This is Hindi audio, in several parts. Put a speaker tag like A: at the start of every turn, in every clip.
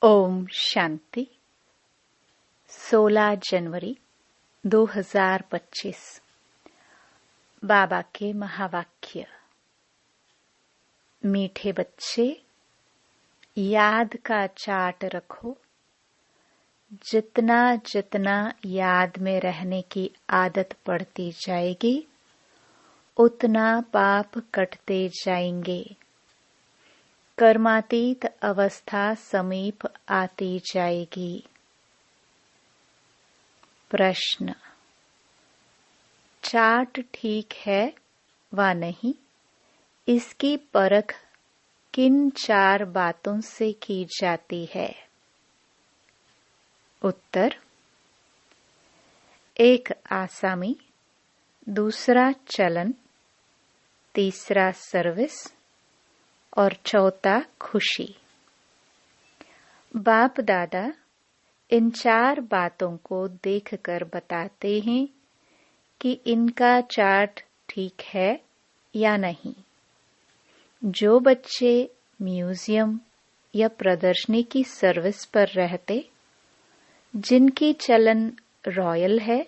A: ओम शांति। 16 जनवरी 2025। बाबा के महावाक्य। मीठे बच्चे, याद का चार्ट रखो। जितना जितना याद में रहने की आदत पड़ती जाएगी, उतना पाप कटते जाएंगे। कर्मातीत अवस्था समीप आती जाएगी। प्रश्न: चार्ट ठीक है व नहीं, इसकी परख किन 4 बातों से की जाती है? उत्तर: 1 आसामी, दूसरा चलन, तीसरा सर्विस और चौथा खुशी। बाप दादा इन 4 बातों को देखकर बताते हैं कि इनका चार्ट ठीक है या नहीं। जो बच्चे म्यूजियम या प्रदर्शनी की सर्विस पर रहते, जिनकी चलन रॉयल है,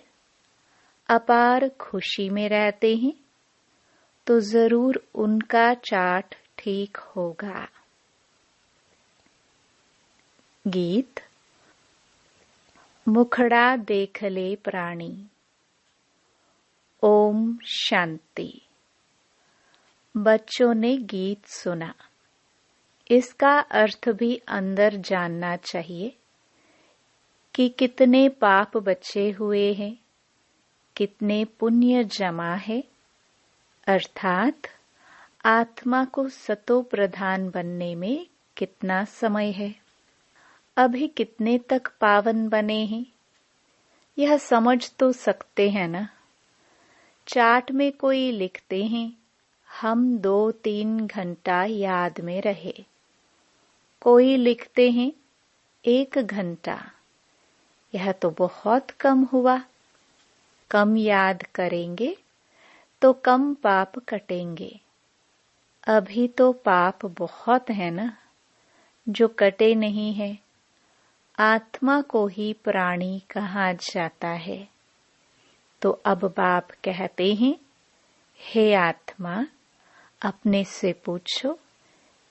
A: अपार खुशी में रहते हैं, तो जरूर उनका चार्ट ठीक होगा। गीत। मुखड़ा देख ले प्राणी। ओम शांति। बच्चों ने गीत सुना, इसका अर्थ भी अंदर जानना चाहिए कि कितने पाप बचे हुए हैं, कितने पुण्य जमा है, अर्थात आत्मा को सतो प्रधान बनने में कितना समय है, अभी कितने तक पावन बने हैं, यह समझ तो सकते हैं ना। चार्ट में कोई लिखते हैं हम 2-3 घंटा याद में रहे, कोई लिखते हैं 1 घंटा। यह तो बहुत कम हुआ। कम याद करेंगे तो कम पाप कटेंगे। अभी तो पाप बहुत है ना, जो कटे नहीं है। आत्मा को ही प्राणी कहा जाता है। तो अब बाप कहते हैं, हे आत्मा, अपने से पूछो,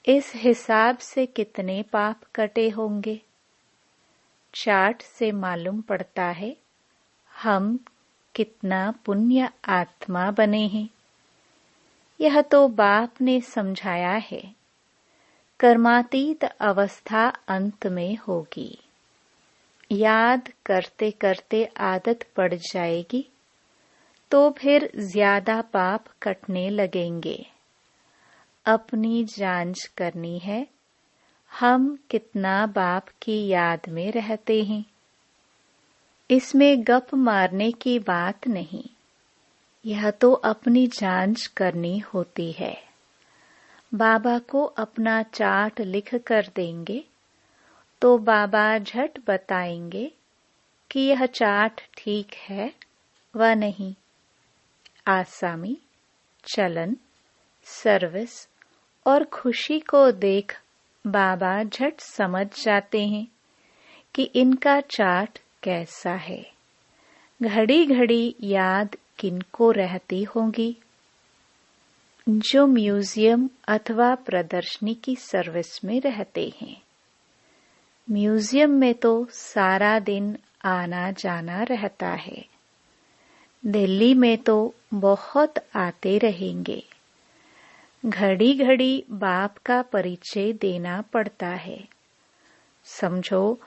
A: इस हिसाब से कितने पाप कटे होंगे। चार्ट से मालूम पड़ता है हम कितना पुण्य आत्मा बने हैं। यह तो बाप ने समझाया है। कर्मातीत अवस्था अंत में होगी। याद करते करते आदत पड़ जाएगी, तो फिर ज्यादा पाप कटने लगेंगे। अपनी जांच करनी है, हम कितना बाप की याद में रहते हैं। इसमें गप मारने की बात नहीं, यह तो अपनी जांच करनी होती है। बाबा को अपना चार्ट लिख कर देंगे तो बाबा झट बताएंगे कि यह चार्ट ठीक है व नहीं। आसामी, चलन, सर्विस और खुशी को देख बाबा झट समझ जाते हैं कि इनका चार्ट कैसा है। घड़ी घड़ी याद किनको रहती होगी? जो म्यूजियम अथवा प्रदर्शनी की सर्विस में रहते हैं। म्यूजियम में तो सारा दिन आना जाना रहता है। दिल्ली में तो बहुत आते रहेंगे। घड़ी घड़ी बाप का परिचय देना पड़ता है। समझो,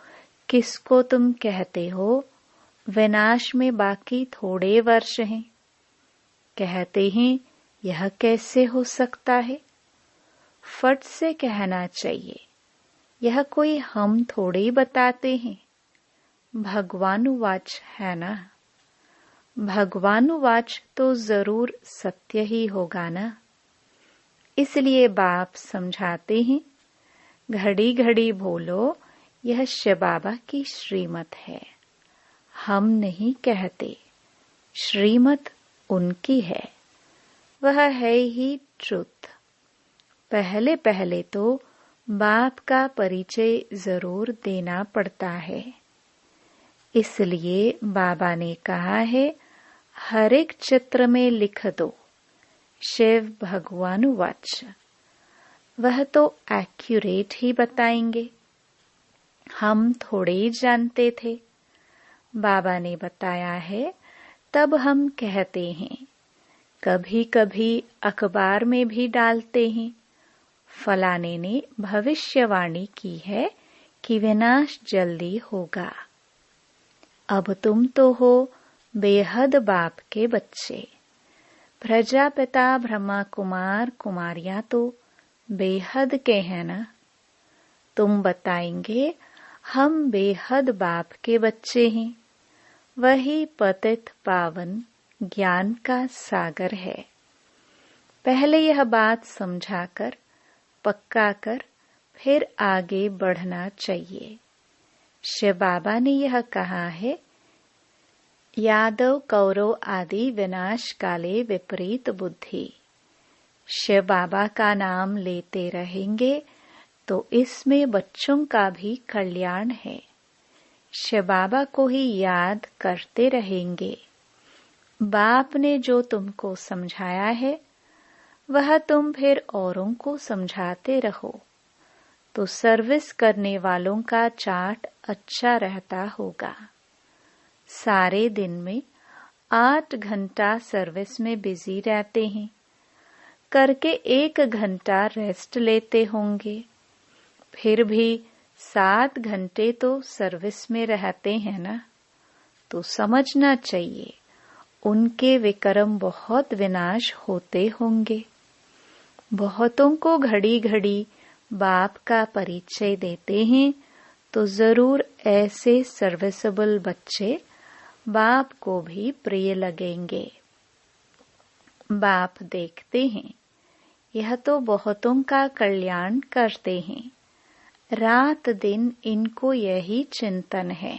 A: किसको तुम कहते हो, विनाश में बाकी थोड़े वर्ष हैं। कहते हैं यह कैसे हो सकता है? फट से कहना चाहिए, यह कोई हम थोड़े बताते हैं। भगवानुवाच है ना। भगवानुवाच तो जरूर सत्य ही होगा ना। इसलिए बाप समझाते हैं, घड़ी घड़ी बोलो, यह शिव बाबा की श्रीमत है। हम नहीं कहते, श्रीमत उनकी है। वह है ही ट्रुथ। पहले पहले तो बाप का परिचय जरूर देना पड़ता है। इसलिए बाबा ने कहा है, हर एक चित्र में लिख दो शिव भगवान वाच। वह तो एक्यूरेट ही बताएंगे। हम थोड़े ही जानते थे, बाबा ने बताया है तब हम कहते हैं। कभी कभी अखबार में भी डालते हैं, फलाने ने भविष्यवाणी की है कि विनाश जल्दी होगा। अब तुम तो हो बेहद बाप के बच्चे। प्रजापिता ब्रह्मा कुमार कुमारियां तो बेहद के हैं ना। तुम बताएंगे हम बेहद बाप के बच्चे हैं। वही पतित पावन ज्ञान का सागर है। पहले यह बात समझाकर पक्का कर फिर आगे बढ़ना चाहिए। शिव बाबा ने यह कहा है, यादव कौरव आदि विनाश काले विपरीत बुद्धि। शिव बाबा का नाम लेते रहेंगे तो इसमें बच्चों का भी कल्याण है। शिव बाबा को ही याद करते रहेंगे। बाप ने जो तुमको समझाया है वह तुम फिर औरों को समझाते रहो तो सर्विस करने वालों का चार्ट अच्छा रहता होगा। सारे दिन में 8 घंटा सर्विस में बिजी रहते हैं, करके 1 घंटा रेस्ट लेते होंगे। फिर भी 7 घंटे तो सर्विस में रहते हैं ना। तो समझना चाहिए उनके विक्रम बहुत विनाश होते होंगे। बहुतों को घड़ी घड़ी बाप का परिचय देते हैं तो जरूर ऐसे सर्विसेबल बच्चे बाप को भी प्रिय लगेंगे। बाप देखते हैं यह तो बहुतों का कल्याण करते हैं। रात दिन इनको यही चिंतन है,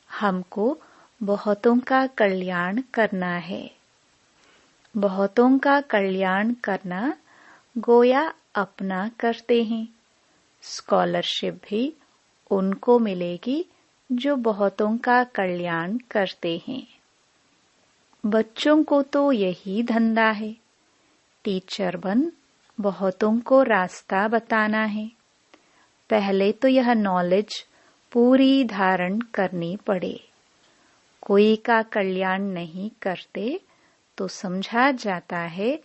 A: हमको बहुतों का कल्याण करना है। बहुतों का कल्याण करना गोया अपना करते हैं। स्कॉलरशिप भी उनको मिलेगी जो बहुतों का कल्याण करते हैं। बच्चों को तो यही धंधा है, टीचर बन बहुतों को रास्ता बताना है। पहले तो यह नॉलेज पूरी धारण करनी पड़े। कोई का कल्याण नहीं करते तो समझा जाता है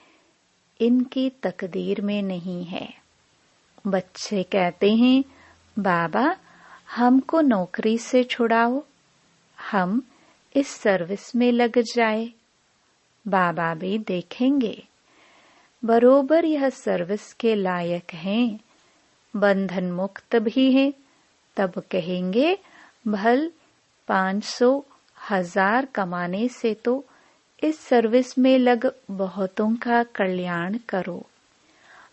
A: इनकी तकदीर में नहीं है। बच्चे कहते हैं, बाबा हमको नौकरी से छुड़ाओ, हम इस सर्विस में लग जाए। बाबा भी देखेंगे बरोबर यह सर्विस के लायक हैं, बंधन मुक्त भी हैं। तब कहेंगे भल 500 1000 कमाने से तो इस सर्विस में लग बहुतों का कल्याण करो।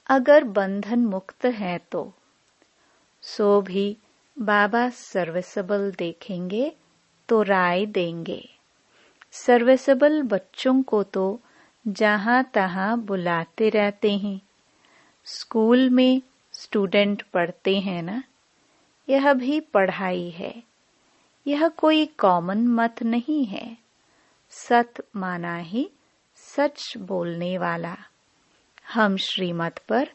A: अगर बंधन मुक्त है तो सो भी बाबा सर्विसेबल देखेंगे तो राय देंगे। सर्विसेबल बच्चों को तो जहां तहां बुलाते रहते हैं। स्कूल में स्टूडेंट पढ़ते हैं ना, यह भी पढ़ाई है। यह कोई कॉमन मत नहीं है। सत माना ही सच बोलने वाला। हम श्रीमत पर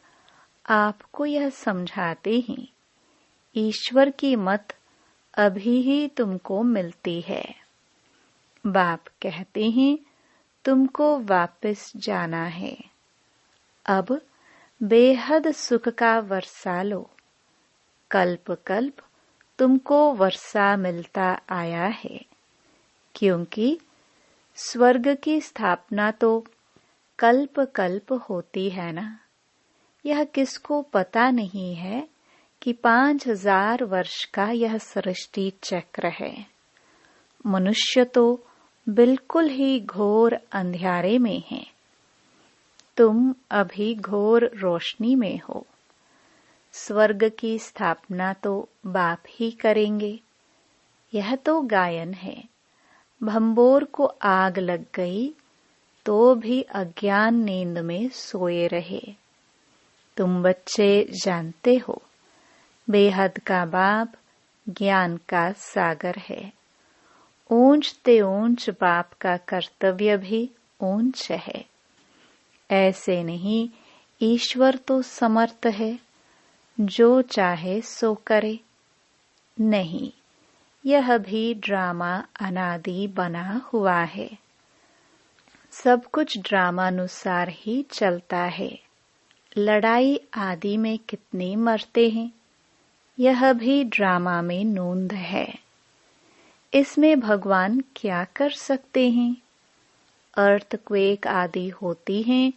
A: आपको यह समझाते हैं, ईश्वर की मत अभी ही तुमको मिलती है। बाप कहते हैं तुमको वापस जाना है। अब बेहद सुख का वर्षा लो। कल्प कल्प तुमको वर्षा मिलता आया है, क्योंकि स्वर्ग की स्थापना तो कल्प कल्प होती है ना। यह किसको पता नहीं है कि 5000 वर्ष का यह सृष्टि चक्र है। मनुष्य तो बिल्कुल ही घोर अंधियारे में है। तुम अभी घोर रोशनी में हो। स्वर्ग की स्थापना तो बाप ही करेंगे। यह तो गायन है। भंबोर को आग लग गई तो भी अज्ञान नींद में सोए रहे। तुम बच्चे जानते हो, बेहद का बाप ज्ञान का सागर है। ऊंच ते ऊंच बाप का कर्तव्य भी ऊंच है। ऐसे नहीं, ईश्वर तो समर्थ है, जो चाहे सो करे। नहीं, यह भी ड्रामा अनादि बना हुआ है। सब कुछ ड्रामानुसार ही चलता है। लड़ाई आदि में कितने मरते हैं, यह भी ड्रामा में नोंद है। इसमें भगवान क्या कर सकते हैं? अर्थक्वेक आदि होती हैं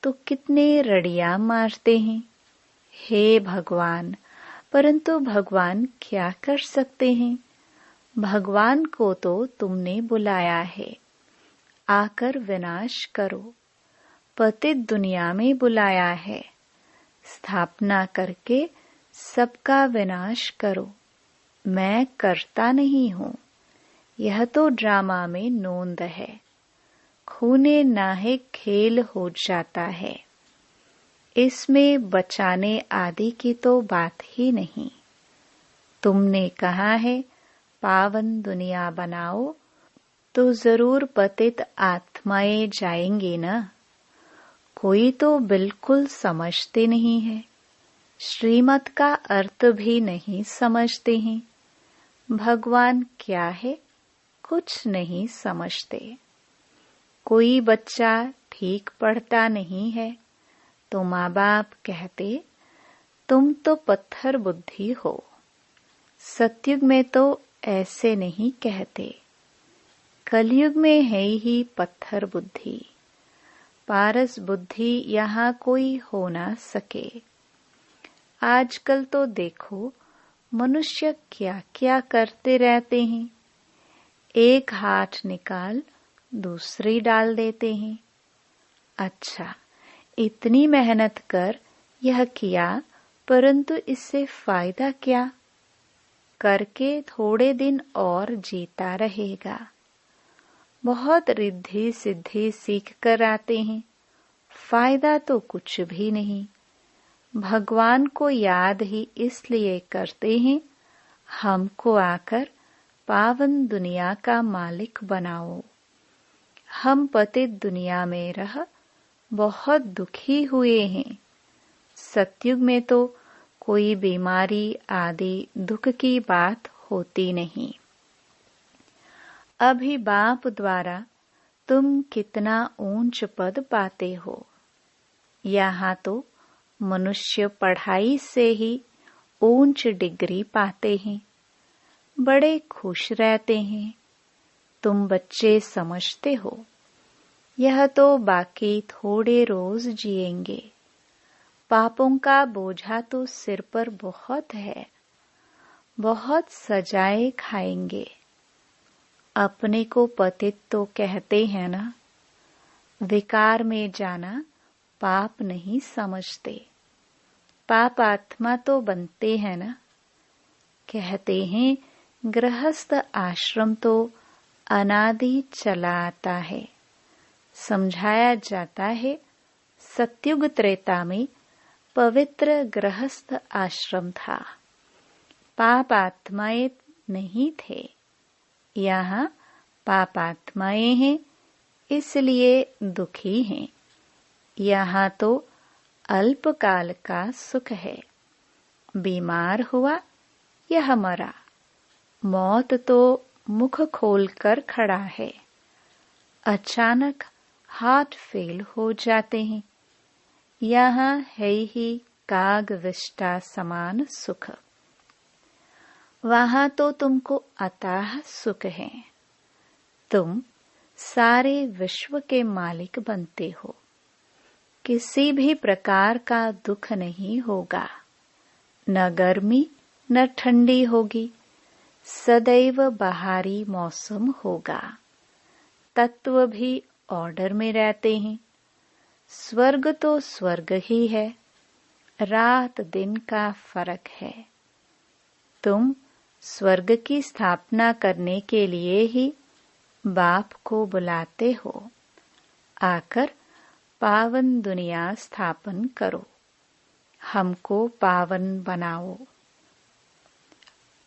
A: तो कितने रड़ियां मारते हैं। हे भगवान, परंतु भगवान क्या कर सकते हैं? भगवान को तो तुमने बुलाया है, आकर विनाश करो। पतित दुनिया में बुलाया है, स्थापना करके सबका विनाश करो। मैं करता नहीं हूँ, यह तो ड्रामा में नोंद है। खूने नाहे खेल हो जाता है। इसमें बचाने आदि की तो बात ही नहीं। तुमने कहा है पावन दुनिया बनाओ, तो जरूर पतित आत्माएं जाएंगे ना। कोई तो बिल्कुल समझते नहीं है, श्रीमत का अर्थ भी नहीं समझते हैं। भगवान क्या है, कुछ नहीं समझते। कोई बच्चा ठीक पढ़ता नहीं है तो माँ बाप कहते तुम तो पत्थर बुद्धि हो। सतयुग में तो ऐसे नहीं कहते, कलयुग में है ही पत्थर बुद्धि। पारस बुद्धि यहाँ कोई हो ना सके। आजकल तो देखो मनुष्य क्या क्या करते रहते हैं। एक हाथ निकाल दूसरी डाल देते हैं। अच्छा, इतनी मेहनत कर यह किया, परंतु इससे फायदा क्या? करके थोड़े दिन और जीता रहेगा। बहुत रिद्धि सिद्धि सीख कर आते हैं, फायदा तो कुछ भी नहीं। भगवान को याद ही इसलिए करते हैं, हमको आकर पावन दुनिया का मालिक बनाओ। हम पतित दुनिया में रह बहुत दुखी हुए हैं। सतयुग में तो कोई बीमारी आदि दुख की बात होती नहीं। अभी बाप द्वारा तुम कितना ऊंच पद पाते हो। यहाँ तो मनुष्य पढ़ाई से ही ऊंच डिग्री पाते हैं, बड़े खुश रहते हैं। तुम बच्चे समझते हो, यह तो बाकी थोड़े रोज जिएंगे। पापों का बोझा तो सिर पर बहुत है, बहुत सजाए खाएंगे। अपने को पतित तो कहते हैं ना। विकार में जाना पाप नहीं समझते। पाप आत्मा तो बनते हैं ना। कहते हैं गृहस्थ आश्रम तो अनादि चला आता है। समझाया जाता है सतयुग त्रेता में पवित्र गृहस्थ आश्रम था, पाप आत्माएं नहीं थे। यहाँ पाप आत्माएं हैं, इसलिए दुखी हैं। यहाँ तो अल्पकाल का सुख है। बीमार हुआ, यह मरा। मौत तो मुख खोलकर खड़ा है। अचानक हार्ट फेल हो जाते हैं। यहाँ है ही काग विष्टा समान सुख। वहां तो तुमको अथाह सुख है। तुम सारे विश्व के मालिक बनते हो। किसी भी प्रकार का दुख नहीं होगा, न गर्मी न ठंडी होगी। सदैव बहारी मौसम होगा। तत्व भी ऑर्डर में रहते हैं। स्वर्ग तो स्वर्ग ही है, रात दिन का फर्क है। तुम स्वर्ग की स्थापना करने के लिए ही बाप को बुलाते हो। आकर पावन दुनिया स्थापन करो। हमको पावन बनाओ।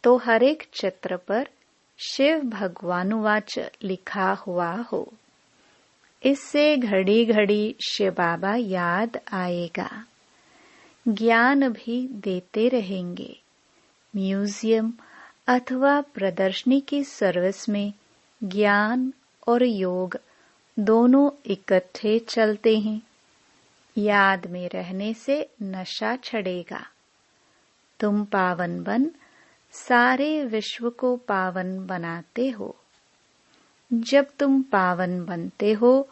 A: तो हर एक चित्र पर शिव भगवानुवाच लिखा हुआ हो। इससे घड़ी घड़ी शिव बाबा याद आएगा। ज्ञान भी देते रहेंगे। म्यूजियम अथवा प्रदर्शनी की सर्विस में ज्ञान और योग दोनों इकट्ठे चलते हैं। याद में रहने से नशा छड़ेगा। तुम पावन बन सारे विश्व को पावन बनाते हो। जब तुम पावन बनते हो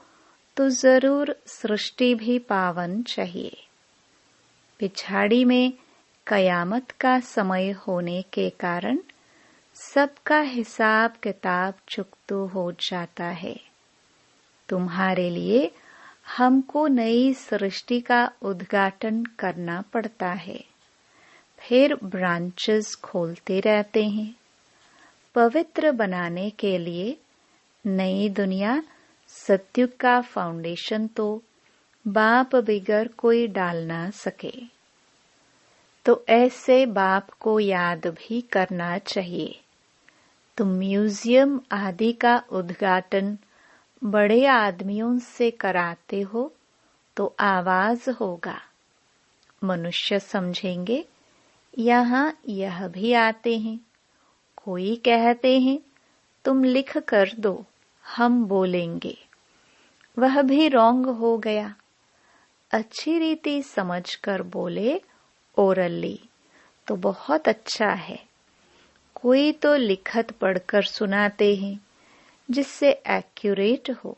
A: तो जरूर सृष्टि भी पावन चाहिए। पिछाड़ी में कयामत का समय होने के कारण सबका हिसाब किताब चुकतो हो जाता है। तुम्हारे लिए हमको नई सृष्टि का उद्घाटन करना पड़ता है। फिर ब्रांचेस खोलते रहते हैं। पवित्र बनाने के लिए नई दुनिया सत्युग का फाउंडेशन तो बाप बिगर कोई डाल ना सके। तो ऐसे बाप को याद भी करना चाहिए। तुम म्यूजियम आदि का उद्घाटन बड़े आदमियों से कराते हो तो आवाज होगा। मनुष्य समझेंगे यहाँ यह भी आते हैं। कोई कहते हैं तुम लिख कर दो, हम बोलेंगे। वह भी रॉन्ग हो गया। अच्छी रीति समझकर बोले ओरली तो बहुत अच्छा है। कोई तो लिखत पढ़कर सुनाते हैं जिससे एक्यूरेट हो।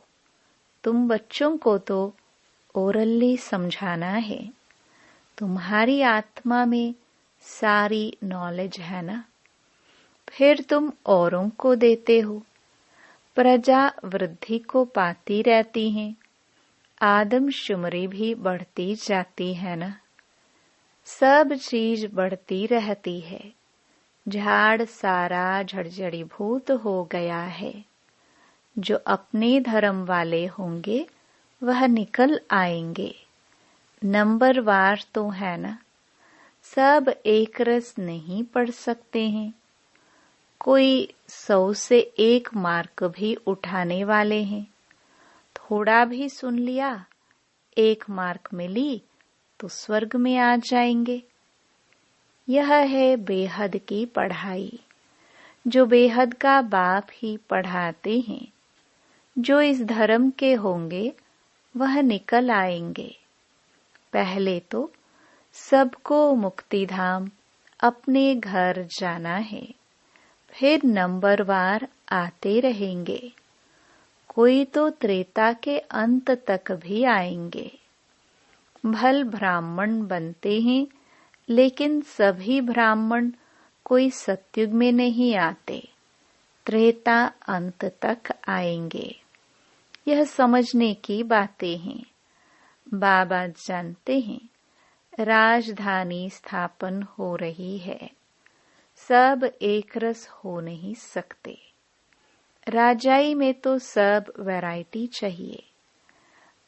A: तुम बच्चों को तो ओरली समझाना है। तुम्हारी आत्मा में सारी नॉलेज है ना। फिर तुम औरों को देते हो। प्रजा वृद्धि को पाती रहती है। आदमशुमारी भी बढ़ती जाती है ना। सब चीज बढ़ती रहती है। झाड़ सारा झड़झड़ीभूत हो गया है। जो अपने धर्म वाले होंगे वह निकल आएंगे। नंबरवार तो है ना। सब एक रस नहीं पढ़ सकते हैं। कोई 100 से 1 मार्क भी उठाने वाले हैं। थोड़ा भी सुन लिया, 1 मार्क मिली तो स्वर्ग में आ जाएंगे। यह है बेहद की पढ़ाई, जो बेहद का बाप ही पढ़ाते हैं। जो इस धर्म के होंगे वह निकल आएंगे। पहले तो सबको मुक्तिधाम अपने घर जाना है। फिर नंबरवार आते रहेंगे। कोई तो त्रेता के अंत तक भी आएंगे। भल ब्राह्मण बनते हैं, लेकिन सभी ब्राह्मण कोई सतयुग में नहीं आते। त्रेता अंत तक आएंगे। यह समझने की बातें हैं। बाबा जानते हैं राजधानी स्थापन हो रही है। सब एक रस हो नहीं सकते। राजाई में तो सब वैरायटी चाहिए।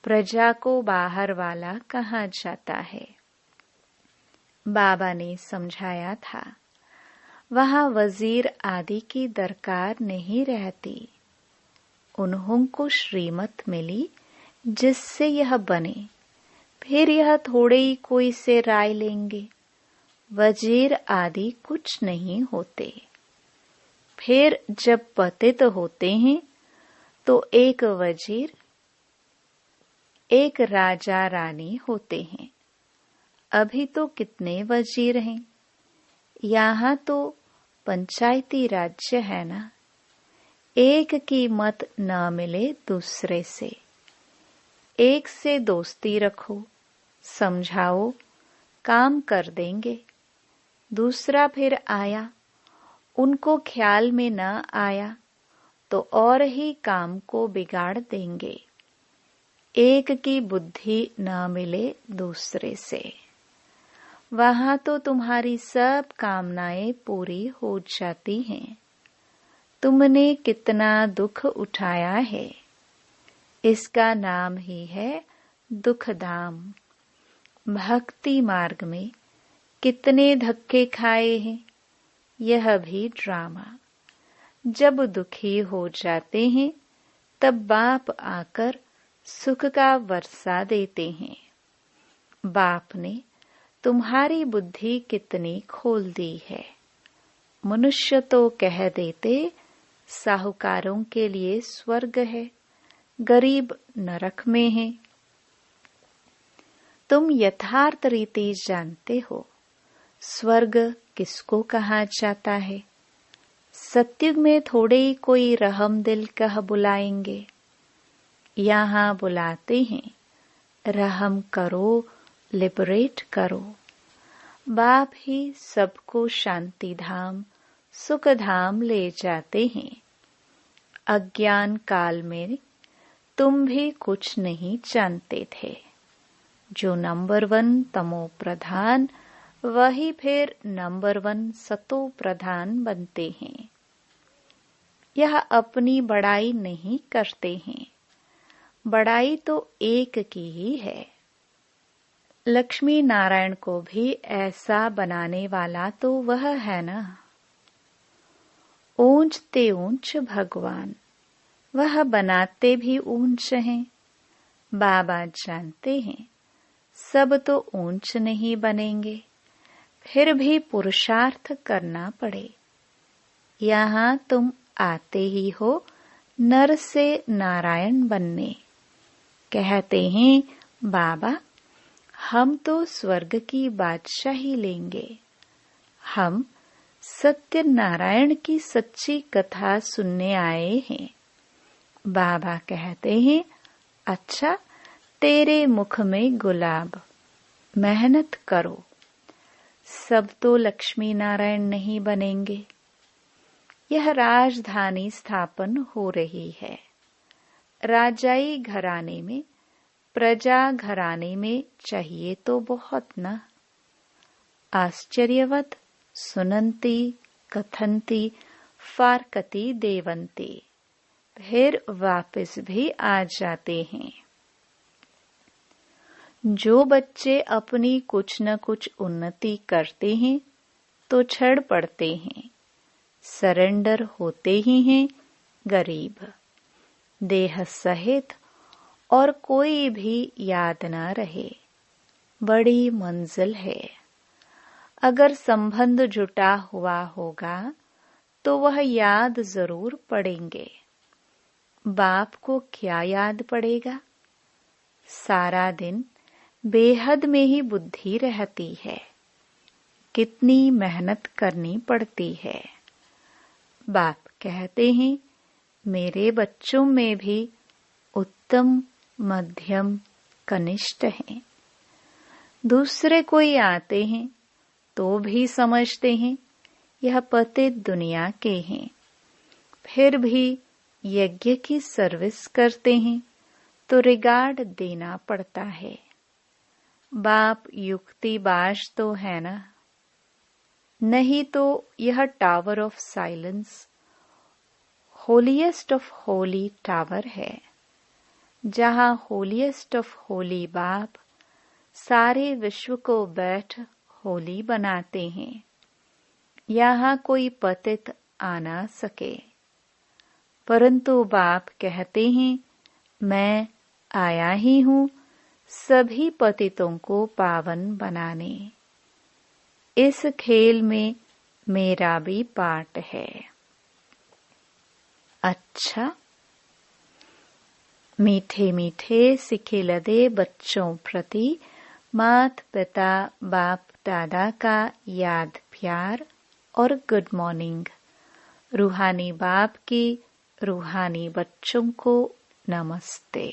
A: प्रजा को बाहर वाला कहा जाता है। बाबा ने समझाया था, वहां वजीर आदि की दरकार नहीं रहती। उन्हों को श्रीमत मिली जिससे यह बने। फिर यह थोड़े ही कोई से राय लेंगे। वजीर आदि कुछ नहीं होते। फिर जब पतित होते हैं तो एक वजीर, एक राजा रानी होते हैं। अभी तो कितने वजीर हैं। यहाँ तो पंचायती राज्य है ना। एक की मत न मिले दूसरे से। एक से दोस्ती रखो, समझाओ, काम कर देंगे। दूसरा फिर आया, उनको ख्याल में न आया तो और ही काम को बिगाड़ देंगे। एक की बुद्धि न मिले दूसरे से। वहां तो तुम्हारी सब कामनाएं पूरी हो जाती हैं। तुमने कितना दुख उठाया है। इसका नाम ही है दुखधाम। भक्ति मार्ग में कितने धक्के खाए हैं, यह भी ड्रामा। जब दुखी हो जाते हैं तब बाप आकर सुख का वर्षा देते हैं। बाप ने तुम्हारी बुद्धि कितनी खोल दी है। मनुष्य तो कह देते साहूकारों के लिए स्वर्ग है, गरीब नरक में है। तुम यथार्थ रीति जानते हो स्वर्ग किसको कहा जाता है। सत्युग में थोड़े ही कोई रहम दिल कह बुलाएंगे। यहाँ बुलाते हैं रहम करो, लिबरेट करो। बाप ही सबको शांति धाम, सुख धाम ले जाते हैं। अज्ञान काल में तुम भी कुछ नहीं जानते थे। जो नंबर 1 तमो प्रधान, वही फिर नंबर 1 सतो प्रधान बनते हैं। यह अपनी बड़ाई नहीं करते हैं, बड़ाई तो एक की ही है। लक्ष्मी नारायण को भी ऐसा बनाने वाला तो वह है ना। ऊंच ते ऊंच भगवान, वह बनाते भी ऊंच हैं। बाबा जानते हैं सब तो ऊंच नहीं बनेंगे, फिर भी पुरुषार्थ करना पड़े। यहाँ तुम आते ही हो नर से नारायण बनने। कहते हैं बाबा हम तो स्वर्ग की बादशाही लेंगे। हम सत्य नारायण की सच्ची कथा सुनने आए हैं। बाबा कहते हैं अच्छा, तेरे मुख में गुलाब, मेहनत करो। सब तो लक्ष्मी नारायण नहीं बनेंगे। यह राजधानी स्थापन हो रही है। राजाई घराने में, प्रजा घराने में चाहिए तो बहुत न। आश्चर्यवत सुनंती कथंती फारकती देवंती, फिर वापस भी आ जाते हैं। जो बच्चे अपनी कुछ न कुछ उन्नति करते हैं तो छड़ पड़ते हैं, सरेंडर होते ही हैं गरीब। देह सहित और कोई भी याद ना रहे, बड़ी मंजिल है। अगर संबंध जुटा हुआ होगा तो वह याद जरूर पड़ेंगे। बाप को क्या याद पड़ेगा। सारा दिन बेहद में ही बुद्धि रहती है। कितनी मेहनत करनी पड़ती है। बाप कहते हैं मेरे बच्चों में भी उत्तम, मध्यम, कनिष्ठ हैं। दूसरे कोई आते हैं तो भी समझते हैं यह पतित दुनिया के हैं, फिर भी यज्ञ की सर्विस करते हैं तो रिगार्ड देना पड़ता है। बाप युक्तिबाज तो है ना, नहीं तो यह tower of silence holiest of Holi tower है, जहां होलीएस्ट ऑफ होली बाप सारे विश्व को बैठ होली बनाते हैं। यहाँ कोई पतित आ ना सके, परंतु बाप कहते हैं मैं आया ही हूँ सभी पतितों को पावन बनाने। इस खेल में मेरा भी पार्ट है। अच्छा, मीठे मीठे सिखे लदे बच्चों प्रति मात पिता बाप दादा का याद प्यार और गुड मॉर्निंग। रूहानी बाप की रूहानी बच्चों को नमस्ते।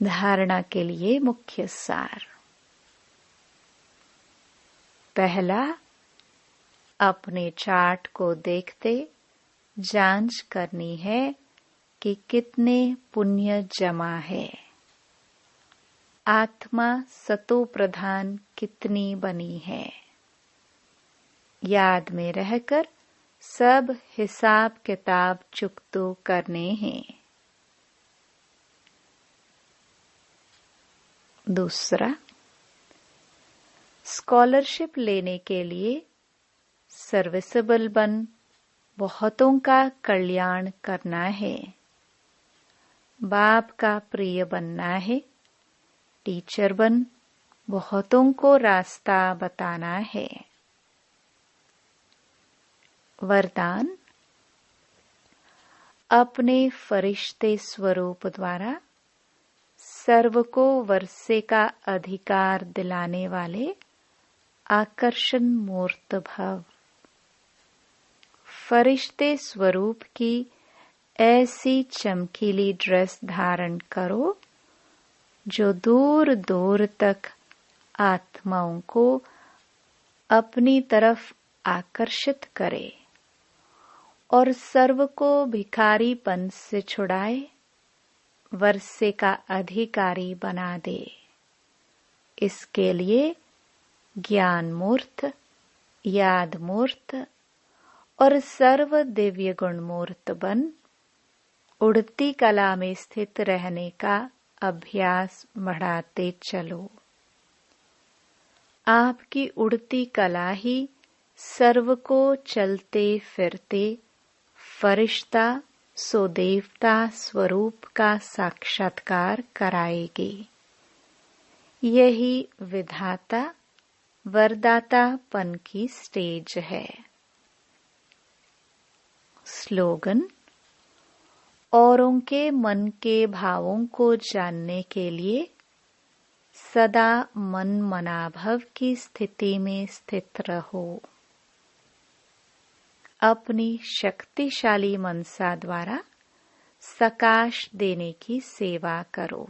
A: धारणा के लिए मुख्य सार। पहला, अपने चार्ट को देखते जांच करनी है कि कितने पुण्य जमा है। आत्मा सतो प्रधान कितनी बनी है। याद में रहकर सब हिसाब किताब चुकतो करने हैं। दूसरा, स्कॉलरशिप लेने के लिए सर्विसेबल बन बहुतों का कल्याण करना है। बाप का प्रिय बनना है। टीचर बन बहुतों को रास्ता बताना है। वरदान, अपने फरिश्ते स्वरूप द्वारा सर्व को वर्षे का अधिकार दिलाने वाले आकर्षण मूर्त भव। फरिश्ते स्वरूप की ऐसी चमकीली ड्रेस धारण करो जो दूर दूर तक आत्माओं को अपनी तरफ आकर्षित करे और सर्व को भिखारीपन से छुड़ाए, वर्षे का अधिकारी बना दे। इसके लिए ज्ञान मूर्त, याद मूर्त और सर्व दिव्य गुण मूर्त बन उड़ती कला में स्थित रहने का अभ्यास बढ़ाते चलो। आपकी उड़ती कला ही सर्व को चलते फिरते फरिश्ता सो देवता स्वरूप का साक्षात्कार कराएगी। यही विधाता वरदातापन की स्टेज है। स्लोगन, औरों के मन के भावों को जानने के लिए सदा मन मनाभव की स्थिति में स्थित रहो। अपनी शक्तिशाली मनसा द्वारा सकाश देने की सेवा करो।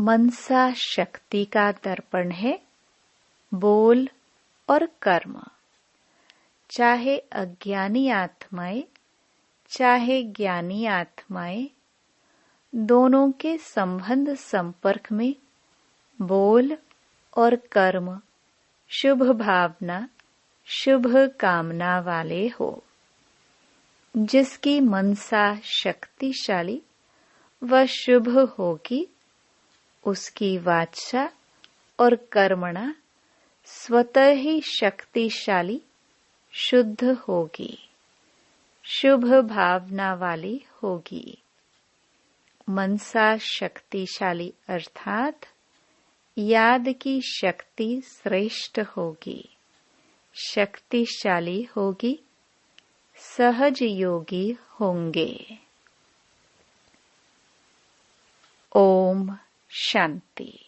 A: मनसा शक्ति का दर्पण है, बोल और कर्म। चाहे अज्ञानी आत्माएं, चाहे ज्ञानी आत्माएं, दोनों के संबंध संपर्क में बोल और कर्म शुभ भावना, शुभ कामना वाले हो। जिसकी मनसा शक्तिशाली व शुभ होगी, उसकी वाचा और कर्मणा स्वतः ही शक्तिशाली शुद्ध होगी, शुभ भावना वाली होगी। मनसा शक्तिशाली अर्थात याद की शक्ति श्रेष्ठ होगी, शक्तिशाली होगी, सहज योगी होंगे। ओम शांति।